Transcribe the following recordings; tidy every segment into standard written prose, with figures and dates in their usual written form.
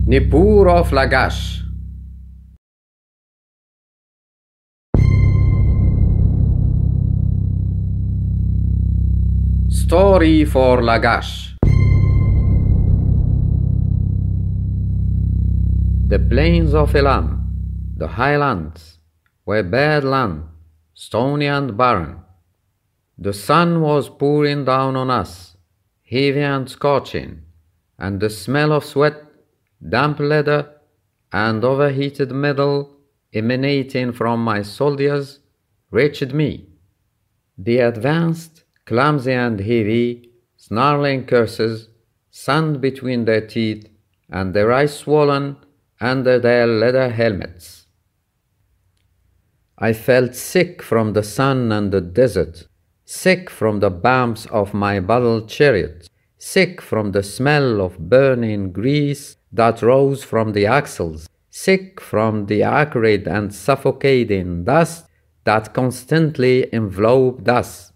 Nippur of Lagash. Story for Lagash. The plains of Elam, the highlands, were bad land, stony and barren. The sun was pouring down on us, heavy and scorching, and the smell of sweat, damp leather, and overheated metal emanating from my soldiers reached me. They advanced, clumsy and heavy, snarling curses, sand between their teeth, and their eyes swollen under their leather helmets. I felt sick from the sun and the desert, sick from the bumps of my battle chariot, sick from the smell of burning grease that rose from the axles, sick from the acrid and suffocating dust that constantly enveloped us.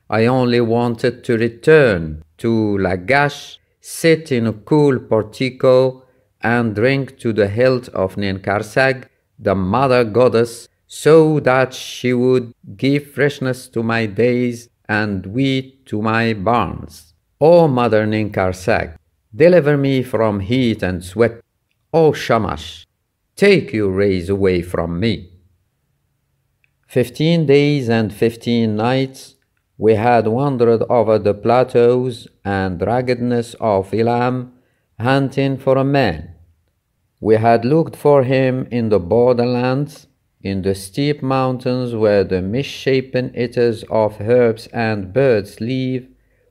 I only wanted to return to Lagash, sit in a cool portico, and drink to the health of Ninkarsag, the mother goddess, so that she would give freshness to my days and wheat to my barns. O Mother Ninkarsag, deliver me from heat and sweat. O Shamash, take your rays away from me. 15 days and 15 nights we had wandered over the plateaus and ruggedness of Elam, hunting for a man. We had looked for him in the borderlands, in the steep mountains where the misshapen eaters of herbs and birds live,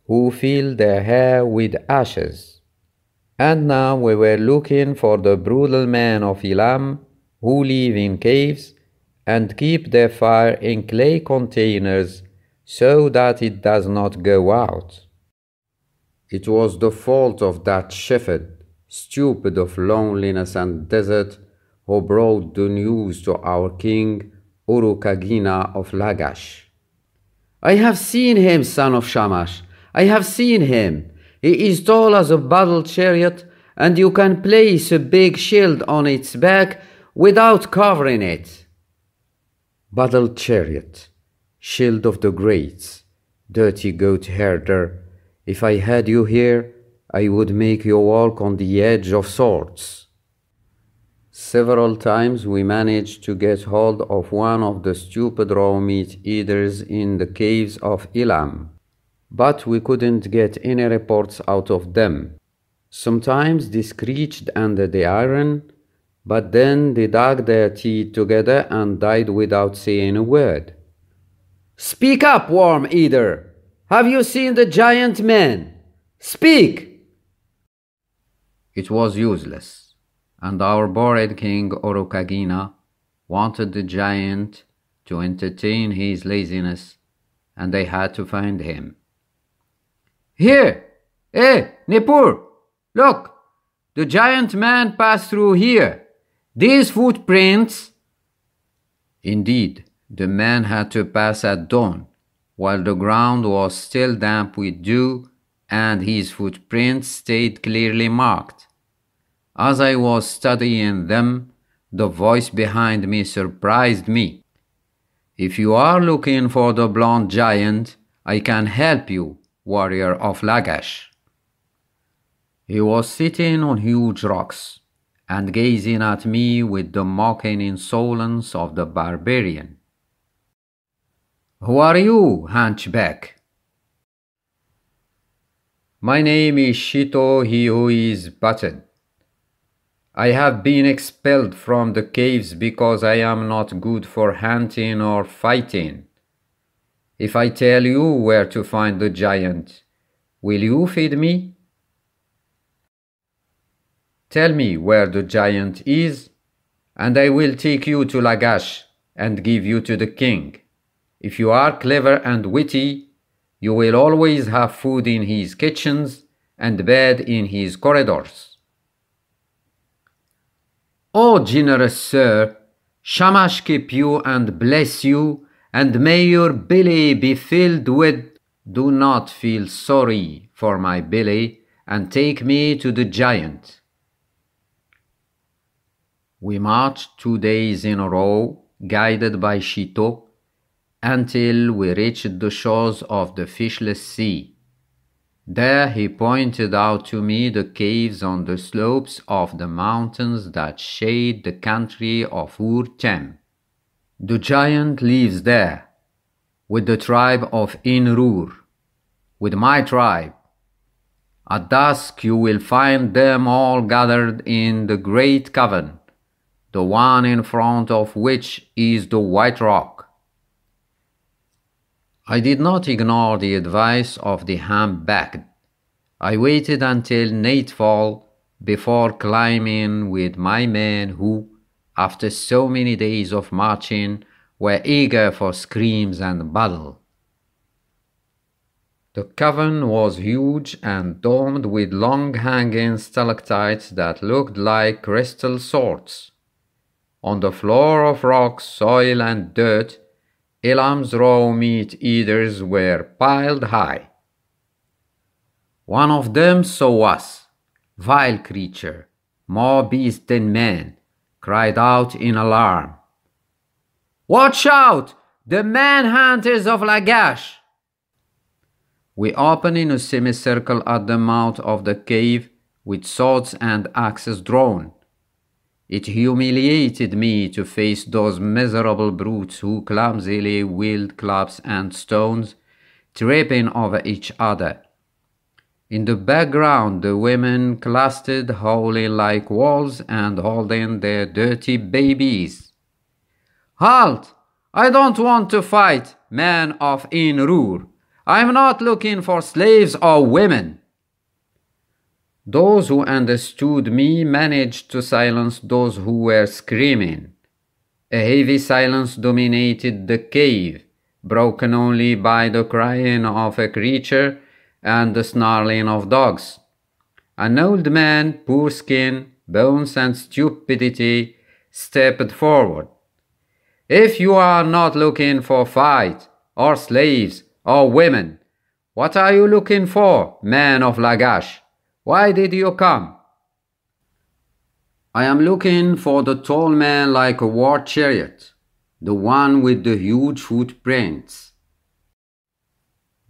who fill their hair with ashes. And now we were looking for the brutal men of Elam, who live in caves and keep their fire in clay containers so that it does not go out. It was the fault of that shepherd, stupid of loneliness and desert, who brought the news to our king, Urukagina of Lagash. I have seen him, son of Shamash. I have seen him. He is tall as a battle chariot, and you can place a big shield on its back without covering it. Battle chariot, shield of the greats, dirty goat herder, if I had you here, I would make you walk on the edge of swords. Several times we managed to get hold of one of the stupid raw meat eaters in the caves of Elam, but we couldn't get any reports out of them. Sometimes they screeched under the iron, but then they dug their teeth together and died without saying a word. Speak up, worm eater! Have you seen the giant man? Speak! It was useless, and our bored king Urukagina wanted the giant to entertain his laziness, and they had to find him. Here! Hey, Nippur! Look! The giant man passed through here. These footprints... Indeed, the man had to pass at dawn, while the ground was still damp with dew, and his footprints stayed clearly marked. As I was studying them, the voice behind me surprised me. If you are looking for the blonde giant, I can help you, warrior of Lagash. He was sitting on huge rocks and gazing at me with the mocking insolence of the barbarian. Who are you, hunchback? My name is Shito, he who is butted. I have been expelled from the caves because I am not good for hunting or fighting. If I tell you where to find the giant, will you feed me? Tell me where the giant is, and I will take you to Lagash and give you to the king. If you are clever and witty, you will always have food in his kitchens and bed in his corridors. O generous sir, Shamash keep you and bless you, and may your belly be filled with... Do not feel sorry for my belly, and take me to the giant. We marched 2 days in a row, guided by Shito, until we reached the shores of the fishless sea. There he pointed out to me the caves on the slopes of the mountains that shade the country of Ur-Tem. The giant lives there, with the tribe of Inrur, with my tribe. At dusk you will find them all gathered in the great cavern, the one in front of which is the white rock. I did not ignore the advice of the humpbacked. I waited until nightfall before climbing with my men who, after so many days of marching, were eager for screams and battle. The cavern was huge and domed with long-hanging stalactites that looked like crystal swords. On the floor of rocks, soil, and dirt, Elam's raw meat eaters were piled high. One of them saw us, vile creature, more beast than man, cried out in alarm. "Watch out! The man-hunters of Lagash!" We opened in a semicircle at the mouth of the cave, with swords and axes drawn. It humiliated me to face those miserable brutes who clumsily wielded clubs and stones, tripping over each other. In the background the women clustered, howling like wolves and holding their dirty babies. "Halt! I don't want to fight, man of Inrur. I'm not looking for slaves or women." Those who understood me managed to silence those who were screaming. A heavy silence dominated the cave, broken only by the crying of a creature and the snarling of dogs. An old man, poor skin, bones, and stupidity, stepped forward. "If you are not looking for fight, or slaves, or women, what are you looking for, man of Lagash? Why did you come?" "I am looking for the tall man like a war chariot, the one with the huge footprints."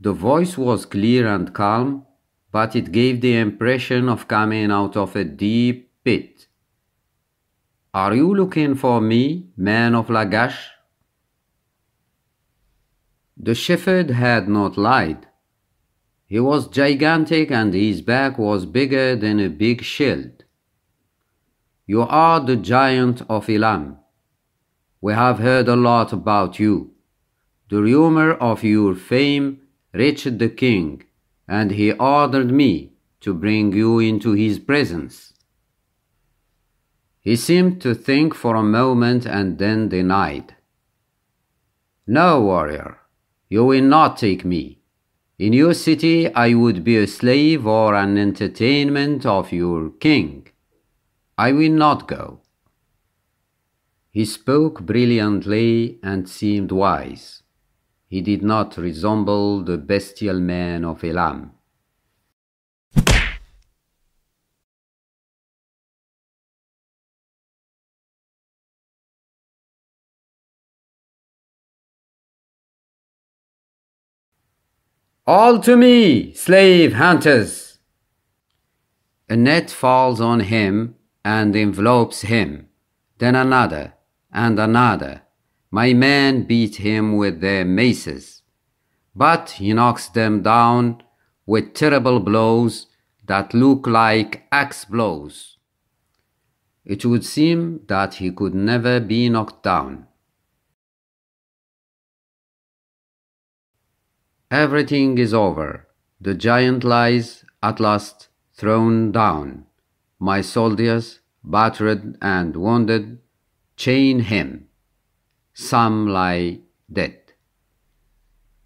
The voice was clear and calm, but it gave the impression of coming out of a deep pit. "Are you looking for me, man of Lagash?" The shepherd had not lied. He was gigantic and his back was bigger than a big shield. "You are the giant of Elam. We have heard a lot about you. The rumor of your fame reached the king, and he ordered me to bring you into his presence." He seemed to think for a moment and then denied. "No, warrior, you will not take me. In your city I would be a slave or an entertainment of your king. I will not go." He spoke brilliantly and seemed wise. He did not resemble the bestial man of Elam. "All to me, slave hunters!" A net falls on him and envelopes him, then another and another. My men beat him with their maces, but he knocks them down with terrible blows that look like axe blows. It would seem that he could never be knocked down. Everything is over. The giant lies at last thrown down. My soldiers, battered and wounded, chain him. Some lie dead.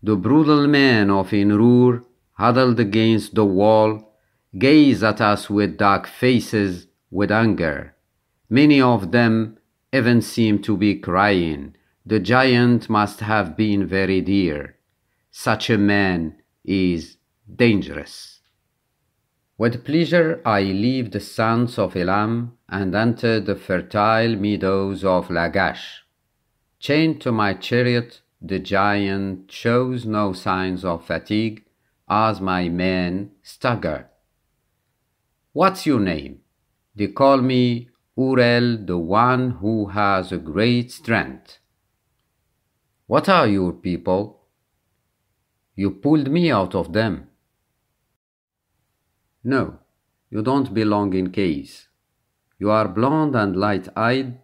The brutal men of Inrur, huddled against the wall, gaze at us with dark faces, with anger. Many of them even seem to be crying. The giant must have been very dear. Such a man is dangerous. With pleasure I leave the sands of Elam and enter the fertile meadows of Lagash. Chained to my chariot, the giant shows no signs of fatigue as my men stagger. What's your name? They call me Urel, the one who has a great strength. What are your people? You pulled me out of them. No, you don't belong in caves. You are blond and light-eyed,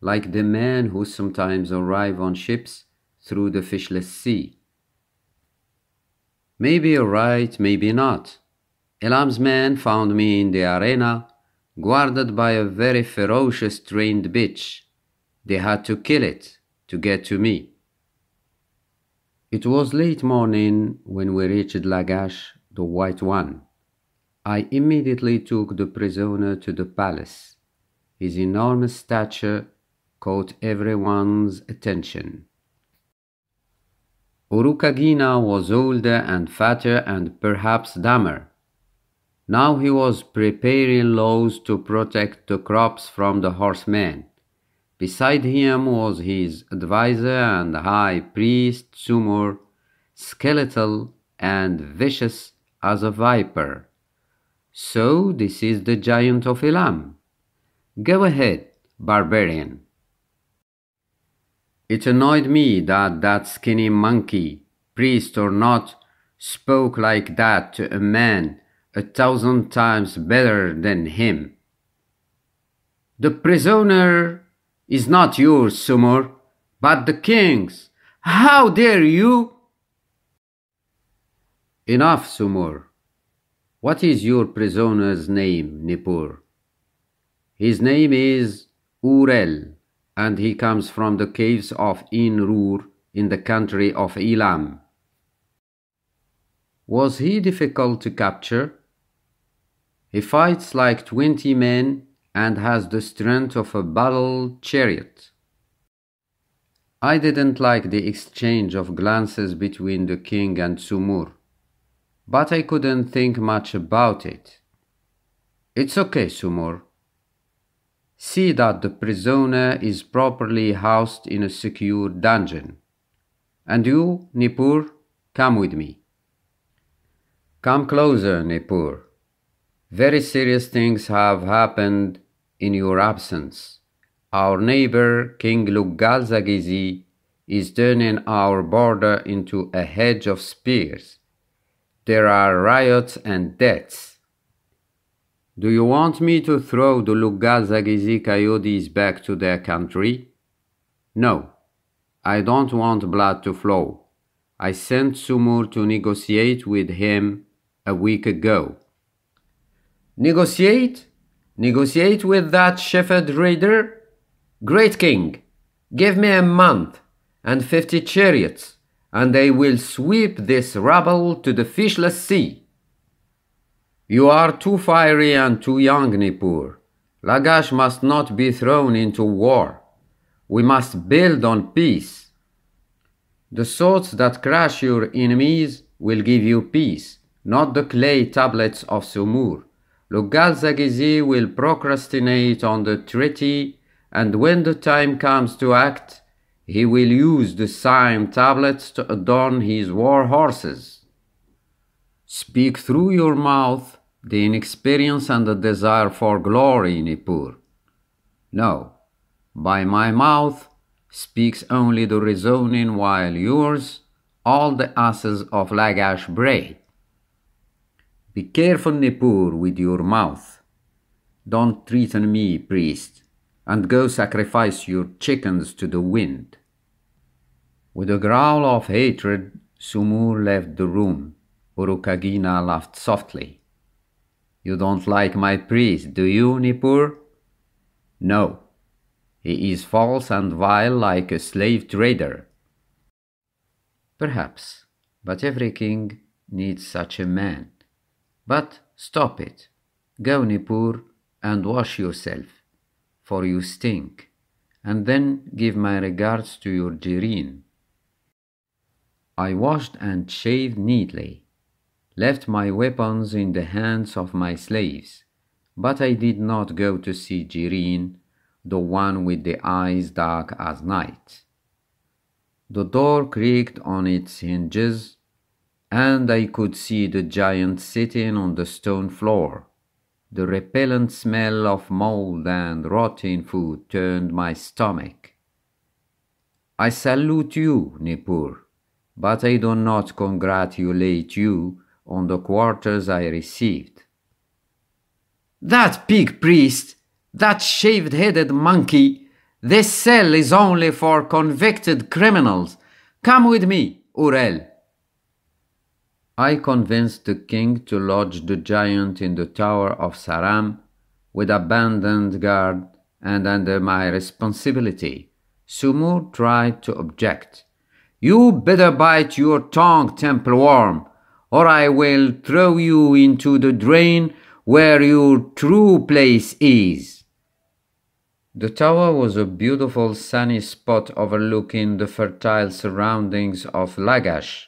like the men who sometimes arrive on ships through the fishless sea. Maybe you're right, maybe not. Elam's men found me in the arena, guarded by a very ferocious trained bitch. They had to kill it to get to me. It was late morning when we reached Lagash, the White One. I immediately took the prisoner to the palace. His enormous stature caught everyone's attention. Urukagina was older and fatter and perhaps dumber. Now he was preparing laws to protect the crops from the horsemen. Beside him was his advisor and high priest Sumur, skeletal and vicious as a viper. So this is the giant of Elam. Go ahead, barbarian. It annoyed me that that skinny monkey, priest or not, spoke like that to a man 1,000 times better than him. The prisoner is not yours, Sumur, but the king's. How dare you? Enough, Sumur. What is your prisoner's name, Nippur? His name is Urel, and he comes from the caves of Inrur in the country of Elam. Was he difficult to capture? He fights like 20 men and has the strength of a battle chariot. I didn't like the exchange of glances between the king and Sumur, but I couldn't think much about it. It's okay, Sumur. See that the prisoner is properly housed in a secure dungeon. And you, Nippur, come with me. Come closer, Nippur. Very serious things have happened in your absence. Our neighbor, King Lugalzagizi, is turning our border into a hedge of spears. There are riots and deaths. Do you want me to throw the Lugalzagizi coyotes back to their country? No, I don't want blood to flow. I sent Sumur to negotiate with him a week ago. Negotiate? Negotiate with that shepherd raider? Great king, give me a month and 50 chariots, and they will sweep this rabble to the fishless sea. You are too fiery and too young, Nippur. Lagash must not be thrown into war. We must build on peace. The swords that crush your enemies will give you peace, not the clay tablets of Sumur. Lugalzagizi will procrastinate on the treaty, and when the time comes to act, he will use the sign tablets to adorn his war horses. Speak through your mouth the inexperience and the desire for glory, Nippur. No, by my mouth speaks only the reasoning, while yours all the asses of Lagash bray. Be careful, Nippur, with your mouth. Don't threaten me, priest, and go sacrifice your chickens to the wind. With a growl of hatred, Sumur left the room. Urukagina laughed softly. You don't like my priest, do you, Nippur? No. He is false and vile like a slave trader. Perhaps, but every king needs such a man. But stop it. Go, Nippur, and wash yourself, for you stink, and then give my regards to your Jirin. I washed and shaved neatly. left my weapons in the hands of my slaves, but I did not go to see Girin, the one with the eyes dark as night. The door creaked on its hinges, and I could see the giant sitting on the stone floor. The repellent smell of mold and rotting food turned my stomach. I salute you, Nippur, but I do not congratulate you on the quarters I received. That pig priest, that shaved-headed monkey, this cell is only for convicted criminals. Come with me, Urel. I convinced the king to lodge the giant in the tower of Saram with abandoned guard and under my responsibility. Sumur tried to object. You better bite your tongue, temple worm, or I will throw you into the drain where your true place is. The tower was a beautiful sunny spot overlooking the fertile surroundings of Lagash.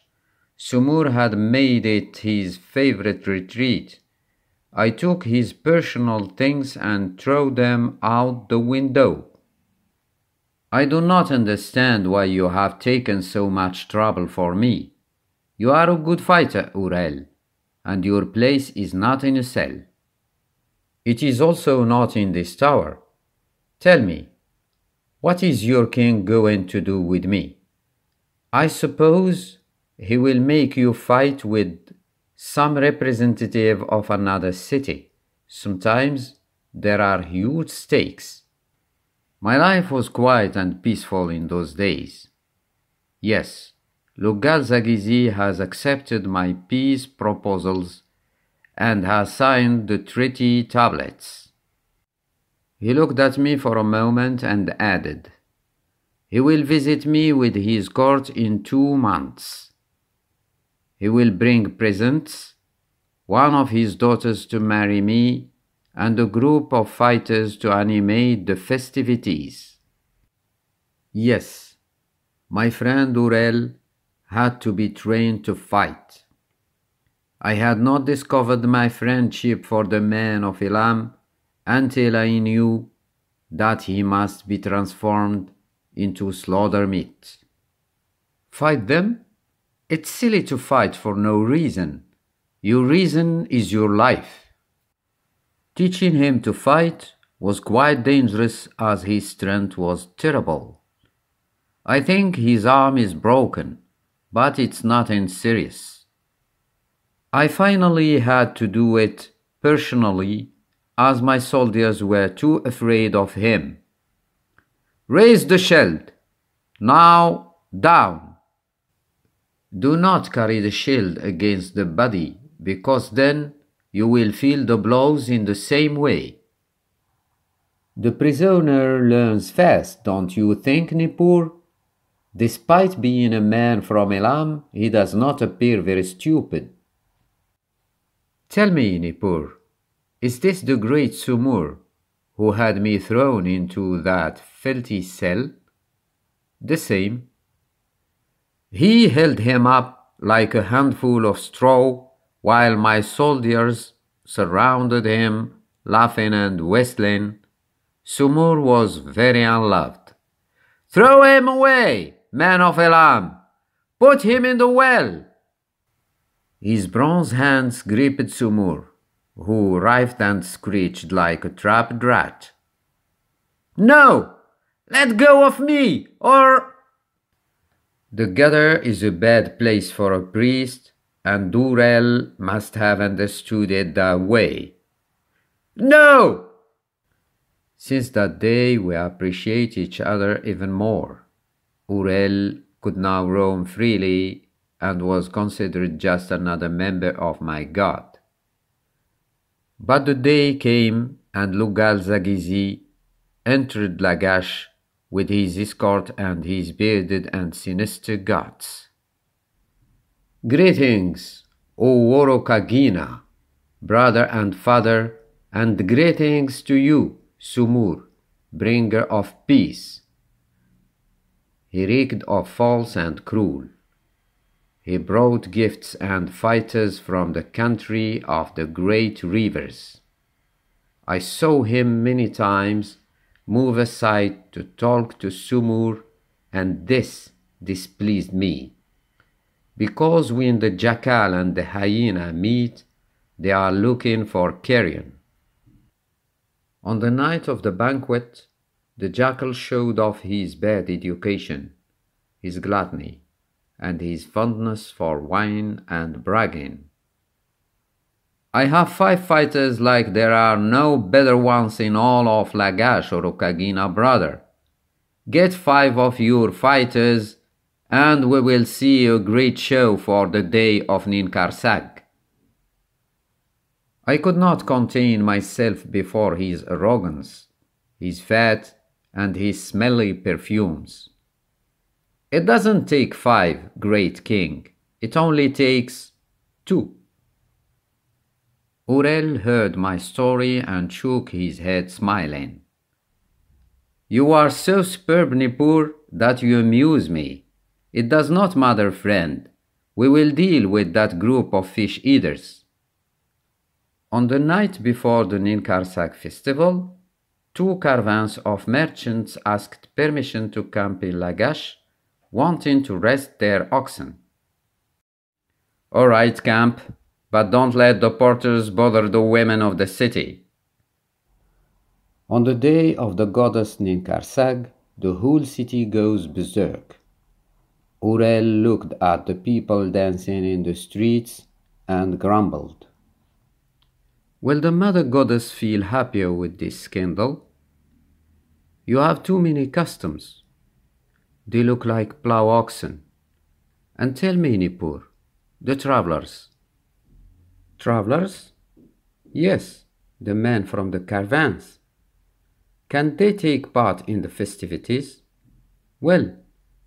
Sumur had made it his favorite retreat. I took his personal things and threw them out the window. I do not understand why you have taken so much trouble for me. You are a good fighter, Urel, and your place is not in a cell. It is also not in this tower. Tell me, what is your king going to do with me? I suppose he will make you fight with some representative of another city. Sometimes there are huge stakes. My life was quiet and peaceful in those days. Yes, Lugal-Zagizi has accepted my peace proposals and has signed the treaty tablets. He looked at me for a moment and added, "He will visit me with his court in 2 months. He will bring presents, one of his daughters to marry me, and a group of fighters to animate the festivities." Yes, my friend Urel had to be trained to fight. I had not discovered my friendship for the men of Elam until I knew that he must be transformed into slaughter meat. Fight them? It's silly to fight for no reason. Your reason is your life. Teaching him to fight was quite dangerous as his strength was terrible. I think his arm is broken, but it's nothing serious. I finally had to do it personally as my soldiers were too afraid of him. Raise the shield. Now down. Do not carry the shield against the body, because then you will feel the blows in the same way. The prisoner learns fast, don't you think, Nippur? Despite being a man from Elam, he does not appear very stupid. Tell me, Nippur, is this the great Sumur who had me thrown into that filthy cell? The same. He held him up like a handful of straw while my soldiers surrounded him, laughing and whistling. Sumur was very unloved. Throw him away, man of Elam! Put him in the well! His bronze hands gripped Sumur, who writhed and screeched like a trapped rat. No! Let go of me, or... The gutter is a bad place for a priest, and Urel must have understood it that way. No! Since that day, we appreciate each other even more. Urel could now roam freely and was considered just another member of my god. But the day came and Lugal-Zagizi entered Lagash with his escort and his bearded and sinister gods. Greetings, O Worokagina, brother and father, and greetings to you, Sumur, bringer of peace. He reeked of false and cruel. He brought gifts and fighters from the country of the great rivers. I saw him many times move aside to talk to Sumur, and this displeased me, because when the jackal and the hyena meet, they are looking for carrion. On the night of the banquet, the jackal showed off his bad education, his gluttony, and his fondness for wine and bragging. I have 5 fighters like there are no better ones in all of Lagash or Okagina, brother. Get 5 of your fighters, and we will see a great show for the day of Ninkarsag. I could not contain myself before his arrogance, his fat, and his smelly perfumes. It doesn't take 5, great king. It only takes 2. Urel heard my story and shook his head, smiling. You are so superb, Nippur, that you amuse me. It does not matter, friend. We will deal with that group of fish-eaters. On the night before the Ninkarsak festival, 2 caravans of merchants asked permission to camp in Lagash, wanting to rest their oxen. All right, camp, but don't let the porters bother the women of the city. On the day of the goddess Ninkarsag, the whole city goes berserk. Urel looked at the people dancing in the streets and grumbled. Will the mother goddess feel happier with this scandal? You have too many customs. They look like plough oxen. And tell me, Nippur, the travelers. Travelers? Yes, the men from the caravans. Can they take part in the festivities? Well,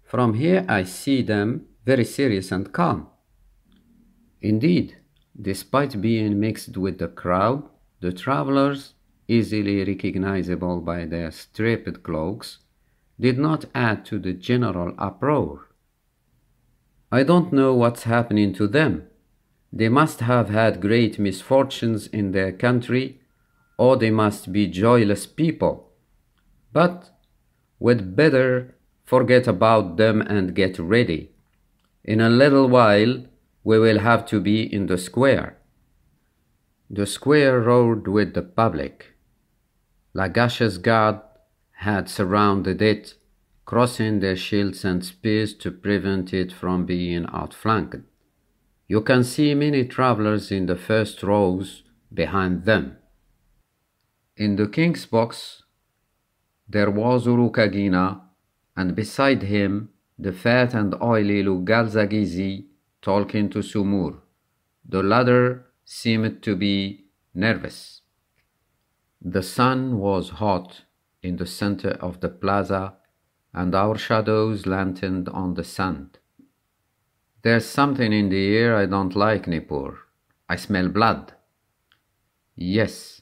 from here I see them very serious and calm. Indeed, despite being mixed with the crowd, the travelers, easily recognizable by their striped cloaks, did not add to the general uproar. I don't know what's happening to them. They must have had great misfortunes in their country, or they must be joyless people. But we'd better forget about them and get ready. In a little while, we will have to be in the square. The square roared with the public. Lagash's guard had surrounded it, crossing their shields and spears to prevent it from being outflanked. You can see many travelers in the first rows behind them. In the king's box, there was Urukagina, and beside him the fat and oily Lugalzagizi talking to Sumur. The latter seemed to be nervous. The sun was hot in the center of the plaza, and our shadows lengthened on the sand. There's something in the air I don't like, Nippur. I smell blood. Yes,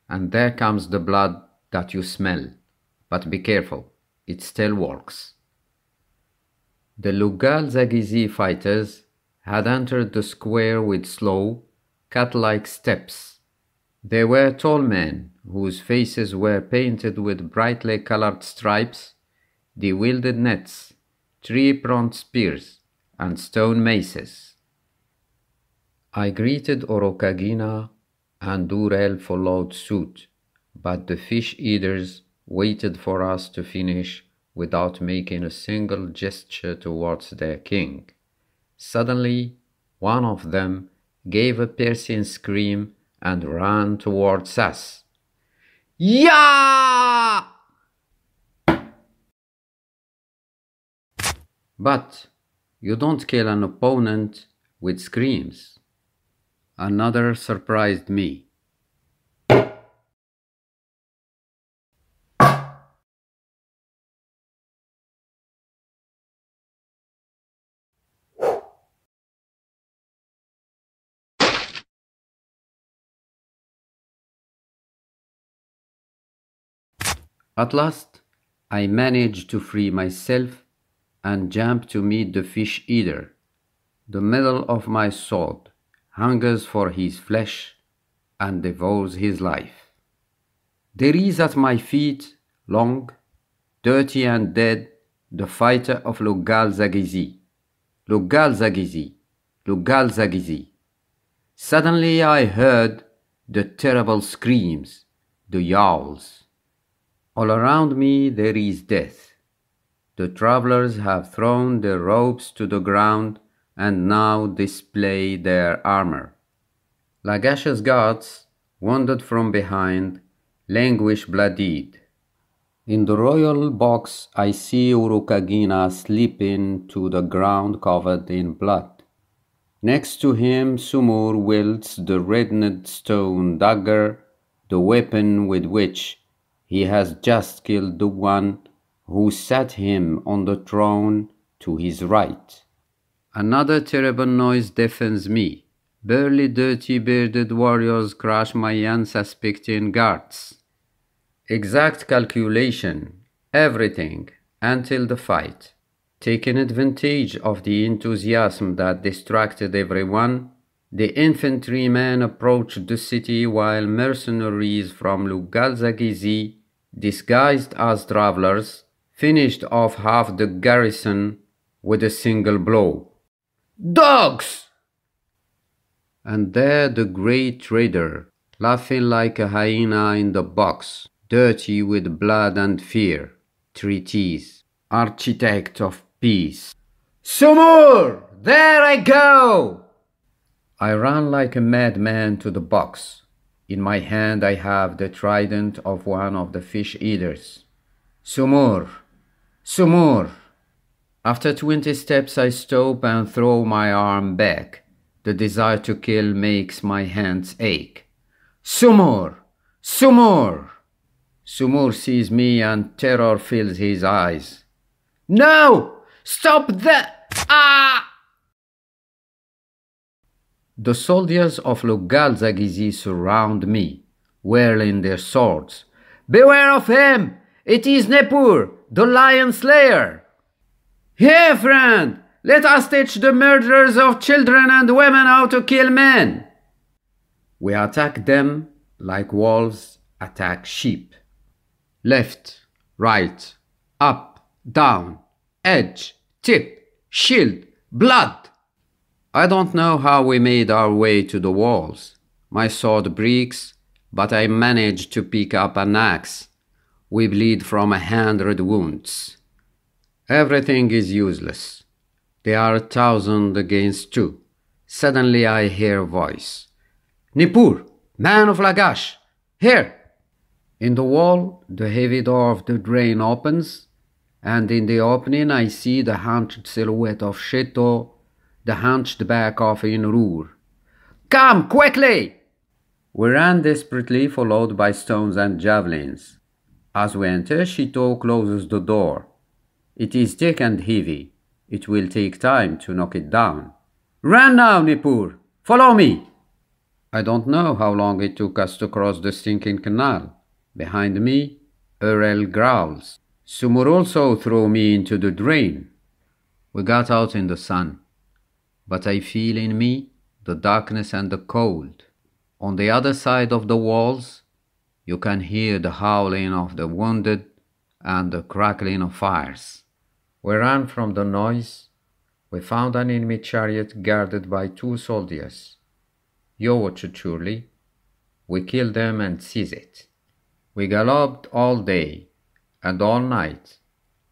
and there comes the blood that you smell. But be careful, it still works. The Lugal Zagizi fighters had entered the square with slow, cat-like steps. They were tall men whose faces were painted with brightly colored stripes. They wielded nets, 3-pronged spears, and stone maces. I greeted Orokagina, and Durel followed suit, but the fish-eaters waited for us to finish without making a single gesture towards their king. Suddenly, one of them gave a piercing scream and ran towards us. Yeah! But you don't kill an opponent with screams. Another surprised me. At last, I managed to free myself and jump to meet the fish-eater. The middle of my sword hungers for his flesh and devours his life. There is at my feet, long, dirty and dead, the fighter of Lugal-Zagizi. Lugal-Zagizi, Lugal-Zagizi. Suddenly I heard the terrible screams, the yowls. All around me there is death. The travelers have thrown their robes to the ground and now display their armor. Lagash's guards, wounded from behind, languish bloodied. In the royal box I see Urukagina slipping to the ground covered in blood. Next to him Sumur wields the reddened stone dagger, the weapon with which he has just killed the one who sat him on the throne to his right. Another terrible noise deafens me. Burly, dirty, bearded warriors crush my unsuspecting guards. Exact calculation, everything, until the fight. Taking advantage of the enthusiasm that distracted everyone, the infantrymen approached the city while mercenaries from Lugal-Zagizi, disguised as travelers, finished off half the garrison with a single blow. Dogs! And there the great trader, laughing like a hyena in the box, dirty with blood and fear, treatise, architect of peace. Sumur! There I go! I ran like a madman to the box. In my hand I have the trident of one of the fish-eaters. Sumur! Sumur! After 20 steps I stop and throw my arm back. The desire to kill makes my hands ache. Sumur! Sumur! Sumur sees me and terror fills his eyes. No! Stop that! Ah! The soldiers of Lugal-Zagizi surround me, whirling their swords. Beware of him! It is Nippur, the lion slayer! Here, friend! Let us teach the murderers of children and women how to kill men! We attack them like wolves attack sheep. Left, right, up, down, edge, tip, shield, blood! I don't know how we made our way to the walls. My sword breaks, but I manage to pick up an axe. We bleed from 100 wounds. Everything is useless. There are 1,000 against 2. Suddenly I hear a voice. Nippur, man of Lagash, here! In the wall, the heavy door of the drain opens, and in the opening I see the hunched silhouette of Sheto, the hunched back of Inrur. Come, quickly! We ran desperately, followed by stones and javelins. As we enter, Sheto closes the door. It is thick and heavy. It will take time to knock it down. Run now, Nippur! Follow me! I don't know how long it took us to cross the stinking canal. Behind me, Urel growls. Sumur also threw me into the drain. We got out in the sun, but I feel in me the darkness and the cold. On the other side of the walls, you can hear the howling of the wounded and the crackling of fires. We ran from the noise. We found an enemy chariot guarded by 2 soldiers. You watch it surely. We killed them and seized it. We galloped all day, and all night,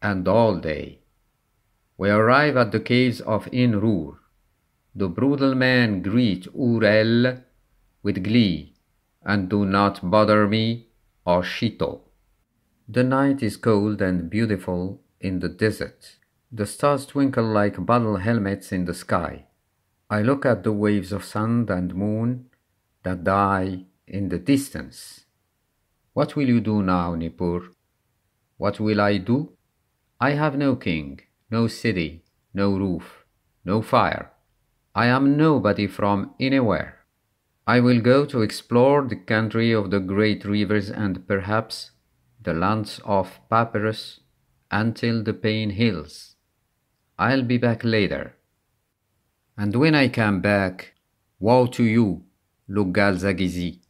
and all day. We arrive at the caves of Inrur. The brutal men greet Urel with glee, and do not bother me or Sheto. The night is cold and beautiful in the desert. The stars twinkle like battle helmets in the sky. I look at the waves of sun and moon that die in the distance. What will you do now, Nippur? What will I do? I have no king, no city, no roof, no fire. I am nobody from anywhere. I will go to explore the country of the great rivers and perhaps the lands of papyrus until the pain heals. I'll be back later. And when I come back, woe to you, Lugal Zagizi.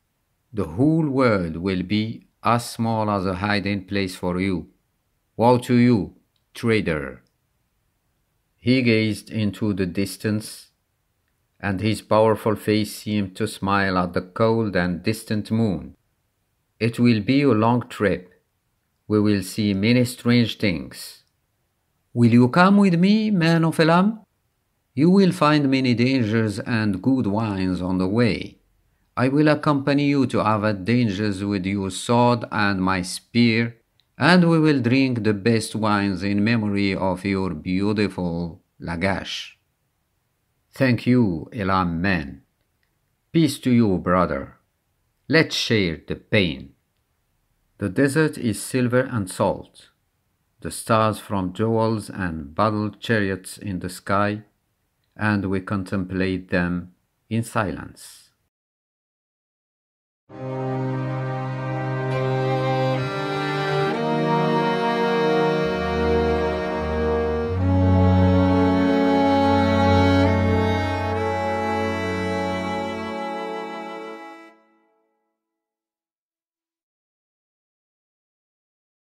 The whole world will be as small as a hiding place for you. Woe to you, traitor. He gazed into the distance, and his powerful face seemed to smile at the cold and distant moon. It will be a long trip. We will see many strange things. Will you come with me, man of Elam? You will find many dangers and good wines on the way. I will accompany you to avid dangers with your sword and my spear, and we will drink the best wines in memory of your beautiful Lagash. Thank you, Elam man. Peace to you, brother. Let's share the pain. The desert is silver and salt, the stars from jewels and battle chariots in the sky, and we contemplate them in silence.